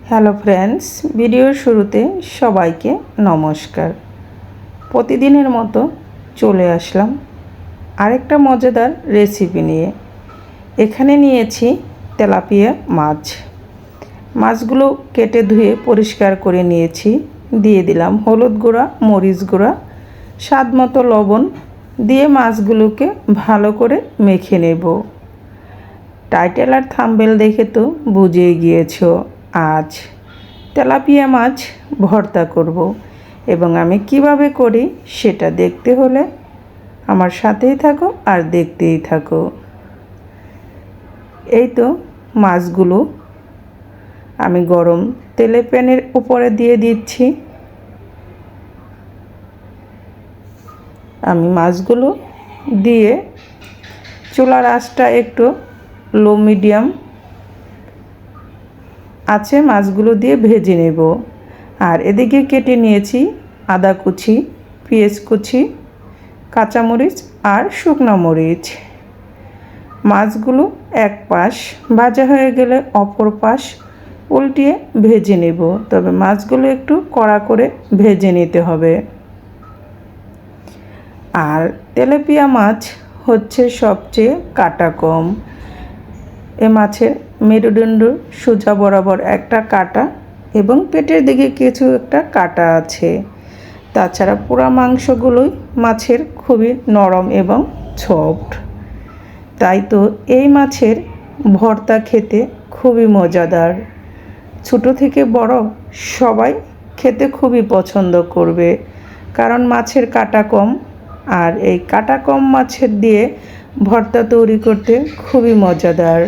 Hello friends, ভিডিওর শুরুতে সবাইকে নমস্কার। প্রতিদিনের মতো চলে আসলাম আরেকটা মজাদার রেসিপি নিয়ে। এখানে নিয়েছি তেলাপিয়া মাছ। মাছগুলো কেটে ধুয়ে পরিষ্কার করে নিয়েছি। দিয়ে দিলাম হলুদ গুঁড়া, মরিচ গুঁড়া, স্বাদ মতো লবণ দিয়ে মাছগুলোকে ভালো করে মেখে নেব। টাইটেল আর থাম্বনেল দেখে তো বুঝেই গিয়েছো আজ তেলাপিয়া মাছ ভর্তা করব এবং আমি কিভাবে করি সেটা দেখতে হলে আমার সাথেই থাকো আর দেখতেই থাকো। এই তো মাছগুলো আমি গরম তেলে প্যানের উপরে দিয়ে দিচ্ছি। আমি মাছগুলো দিয়ে চুলার আঁচটা একটু লো মিডিয়াম আছে মাছগুলো দিয়ে ভেজে নেব। আর এদিকে কেটে নিয়েছি আদা কুচি, পেঁয়াজ কুচি, কাঁচামরিচ আর শুকনো মরিচ। মাছগুলো এক পাশ ভাজা হয়ে গেলে অপর পাশ উল্টিয়ে ভেজে নেব। তবে মাছগুলো একটু কড়া করে ভেজে নিতে হবে। আর তেলাপিয়া মাছ হচ্ছে সবচেয়ে কাঁটা কম। এ মাছের মেরুদণ্ড সোজা বরাবর একটা কাঁটা এবং পেটের দিকে কিছু একটা কাঁটা আছে। তাছাড়া পুরা মাংসগুলোই মাছের খুবই নরম এবং সফট। তাই তো এই মাছের ভর্তা খেতে খুবই মজাদার। ছোট থেকে বড় সবাই খেতে খুবই পছন্দ করবে, কারণ মাছের কাঁটা কম। আর এই কাঁটা কম মাছের দিয়ে ভর্তা তৈরি করতে খুবই মজাদার।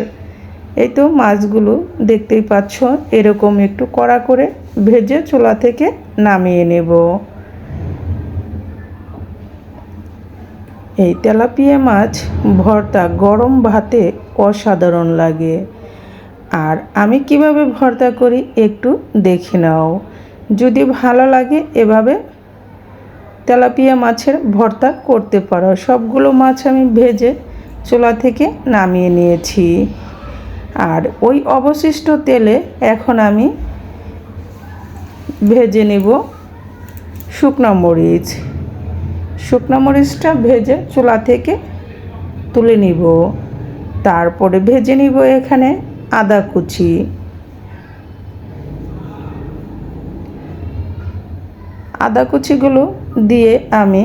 এই তো মাছগুলো দেখতেই পাচ্ছ এরকম একটু কড়া করে ভেজে চুলা থেকে নামিয়ে নেব। এই তেলাপিয়া মাছ ভর্তা গরম ভাতে অসাধারণ লাগে। আর আমি কিভাবে ভর্তা করি একটু দেখে নাও। যদি ভালো লাগে এভাবে তেলাপিয়া মাছের ভর্তা করতে পারো। সবগুলো মাছ আমি ভেজে চুলা থেকে নামিয়ে নিয়েছি। আর ওই অবশিষ্ট তেলে এখন আমি ভেজে নেব শুকনো মরিচ। শুকনো মরিচটা ভেজে চুলা থেকে তুলে নিব। তারপরে ভেজে নিব এখানে আদা কুচি। আদা কুচিগুলো দিয়ে আমি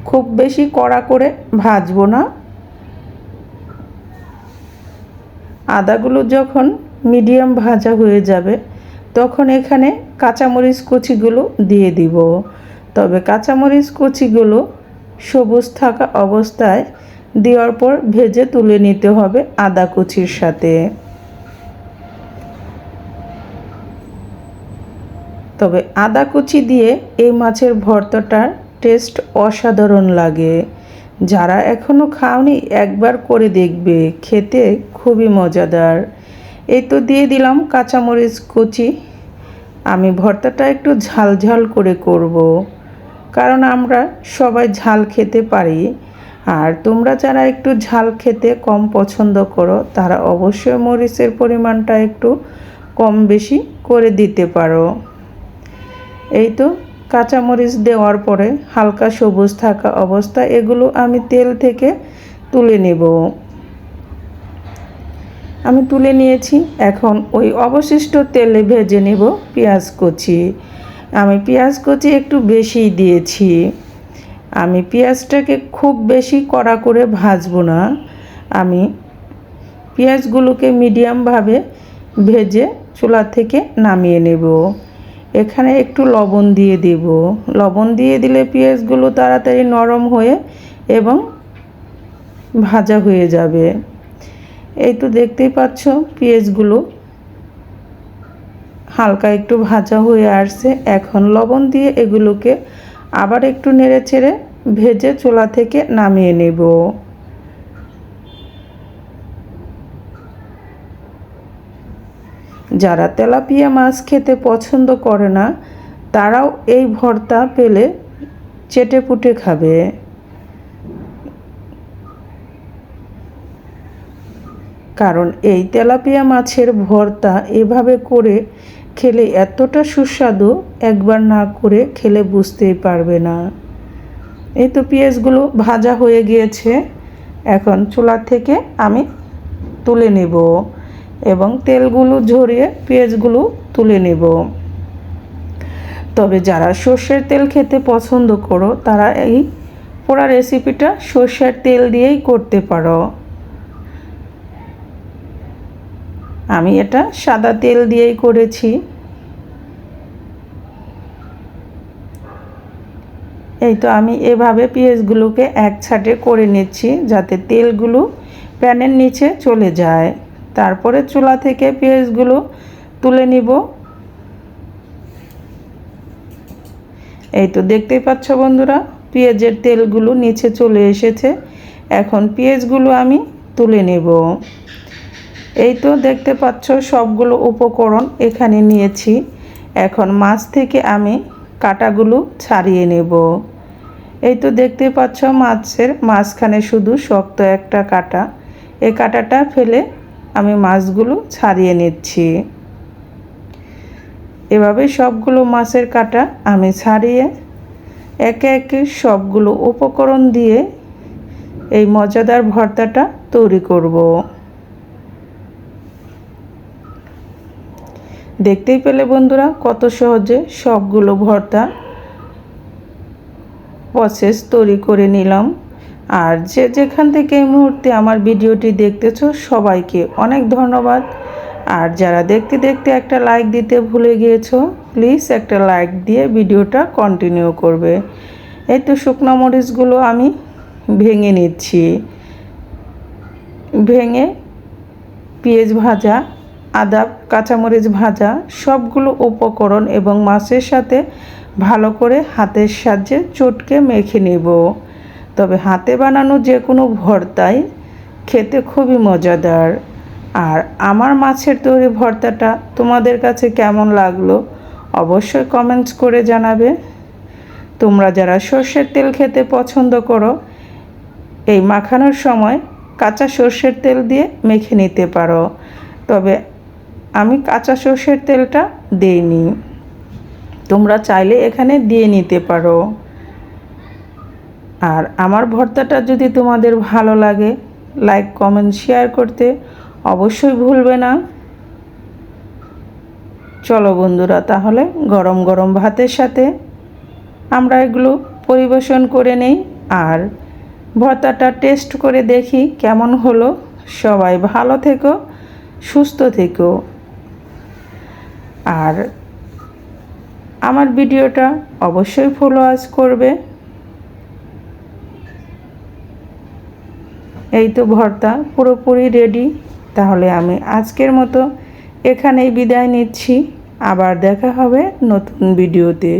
খুব বেশি কড়া করে ভাজবো না। আদাগুলো যখন মিডিয়াম ভাজা হয়ে যাবে তখন এখানে কাঁচামরিচ কুচিগুলো দিয়ে দিব। তবে কাঁচামরিচ কুচিগুলো সবুজ থাকা অবস্থায় দেওয়ার পর ভেজে তুলে নিতে হবে আদা কুচির সাথে। তবে আদা কুচি দিয়ে এই মাছের ভর্তাটার টেস্ট অসাধারণ লাগে। যারা এখনও খাওনি একবার করে দেখবে, খেতে খুবই মজাদার। এই তো দিয়ে দিলাম কাঁচামরিচ কুচি। আমি ভর্তাটা একটু ঝাল ঝাল করে করব, কারণ আমরা সবাই ঝাল খেতে পারি। আর তোমরা যারা একটু ঝাল খেতে কম পছন্দ করো তারা অবশ্যই মরিচের পরিমাণটা একটু কম বেশি করে দিতে পারো। এই তো কাঁচামরিচ দেওয়ার পরে হালকা সবুজ থাকা অবস্থা এগুলো আমি তেল থেকে তুলে নেব। আমি তুলে নিয়েছি। এখন ওই অবশিষ্ট তেলে ভেজে নেব পেঁয়াজ কুচি। আমি পেঁয়াজ কুচি একটু বেশি দিয়েছি। আমি পেঁয়াজটাকে খুব বেশি কড়া করে ভাজবো না। আমি পেঁয়াজগুলোকে মিডিয়ামভাবে ভেজে চুলা থেকে নামিয়ে নেব। এখানে একটু লবণ দিয়ে দেব। লবণ দিয়ে দিলে পেঁয়াজগুলো তাড়াতাড়ি নরম হয়ে এবং ভাজা হয়ে যাবে। এই তো দেখতেই পাচ্ছ পেঁয়াজগুলো হালকা একটু ভাজা হয়ে আসছে। এখন লবণ দিয়ে এগুলোকে আবার একটু নেড়ে চেড়ে ভেজে চুলা থেকে নামিয়ে নেব। যারা তেলাপিয়া মাছ খেতে পছন্দ করে না তারাও এই ভর্তা পেলে চেটেপুটে খাবে। কারণ এই তেলাপিয়া মাছের ভর্তা এভাবে করে খেলে এতটা সুস্বাদু, একবার না করে খেলে বুঝতেই পারবে না। এই তো পেঁয়াজগুলো ভাজা হয়ে গিয়েছে, এখন চুলা থেকে আমি তুলে নেব এবং তেলগুলো ঝরিয়ে পেঁয়াজগুলো তুলে নেব। তবে যারা সর্ষের তেল খেতে পছন্দ করো তারা এই পোড়া রেসিপিটা সর্ষের তেল দিয়েই করতে পারো। আমি এটা সাদা তেল দিয়েই করেছি। এই তো আমি এভাবে পেঁয়াজগুলোকে এক ছাঁটে করে নিচ্ছি যাতে তেলগুলো প্যানের নিচে চলে যায়। তারপরে চুলা থেকে পেঁয়াজগুলো তুলে নিব। এই তো দেখতেই পাচ্ছ বন্ধুরা, পেঁয়াজের তেলগুলো নিচে চলে এসেছে। এখন পেঁয়াজগুলো আমি তুলে নেব। এই তো দেখতে পাচ্ছ সবগুলো উপকরণ এখানে নিয়েছি। এখন মাছ থেকে আমি কাঁটাগুলো ছাড়িয়ে নেব। এই তো দেখতে পাচ্ছ মাছের মাঝখানে শুধু শক্ত একটা কাঁটা, এই কাঁটাটা ফেলে আমি মাছগুলো ছাড়িয়ে নিচ্ছি। এভাবে সবগুলো মাছের কাঁটা আমি ছাড়িয়ে একে একে সবগুলো উপকরণ দিয়ে এই মজাদার ভর্তাটা তৈরি করব। দেখতেই পেলে বন্ধুরা কত সহজে সবগুলো ভর্তা প্রসেস তৈরি করে নিলাম। আর যে যেখান থেকে এই মুহূর্তে আমার ভিডিওটি দেখতেছো সবাইকে অনেক ধন্যবাদ। আর যারা দেখতে দেখতে একটা লাইক দিতে ভুলে গিয়েছো, প্লিজ একটা লাইক দিয়ে ভিডিওটা কন্টিনিউ করবে। এই তো শুকনো মরিচগুলো আমি ভেঙে নিচ্ছি। ভেঙে পেঁয়াজ ভাজা, আদা, কাঁচামরিচ ভাজা সবগুলো উপকরণ এবং মাছের সাথে ভালো করে হাতের সাহায্যে চটকে মেখে নেব। তবে হাতে বানানো যে কোনো ভর্তাই খেতে খুবই মজাদার। আর আমার মাছের তৈরি ভর্তাটা তোমাদের কাছে কেমন লাগলো অবশ্যই কমেন্টস করে জানাবে। তোমরা যারা সর্ষের তেল খেতে পছন্দ করো এই মাখানোর সময় কাঁচা সর্ষের তেল দিয়ে মেখে নিতে পারো। তবে আমি কাঁচা সর্ষের তেলটা দেইনি, তোমরা চাইলে এখানে দিয়ে নিতে পারো। আর আমার ভর্তাটা যদি তোমাদের ভালো লাগে লাইক কমেন্ট শেয়ার করতে অবশ্যই ভুলবে না। চলো বন্ধুরা, তাহলে গরম গরম ভাতের সাথে আমরা এগুলো পরিবেশন করে নেই আর ভর্তাটা টেস্ট করে দেখি কেমন হলো। সবাই ভালো থেকো, সুস্থ থেকো। আর আমার ভিডিওটা অবশ্যই ফলোয়ার্স করবে। এই তো ভর্তা পুরোপুরি রেডি। তাহলে আমি আজকের মতো এখানেই বিদায় নিচ্ছি। আবার দেখা হবে নতুন ভিডিওতে।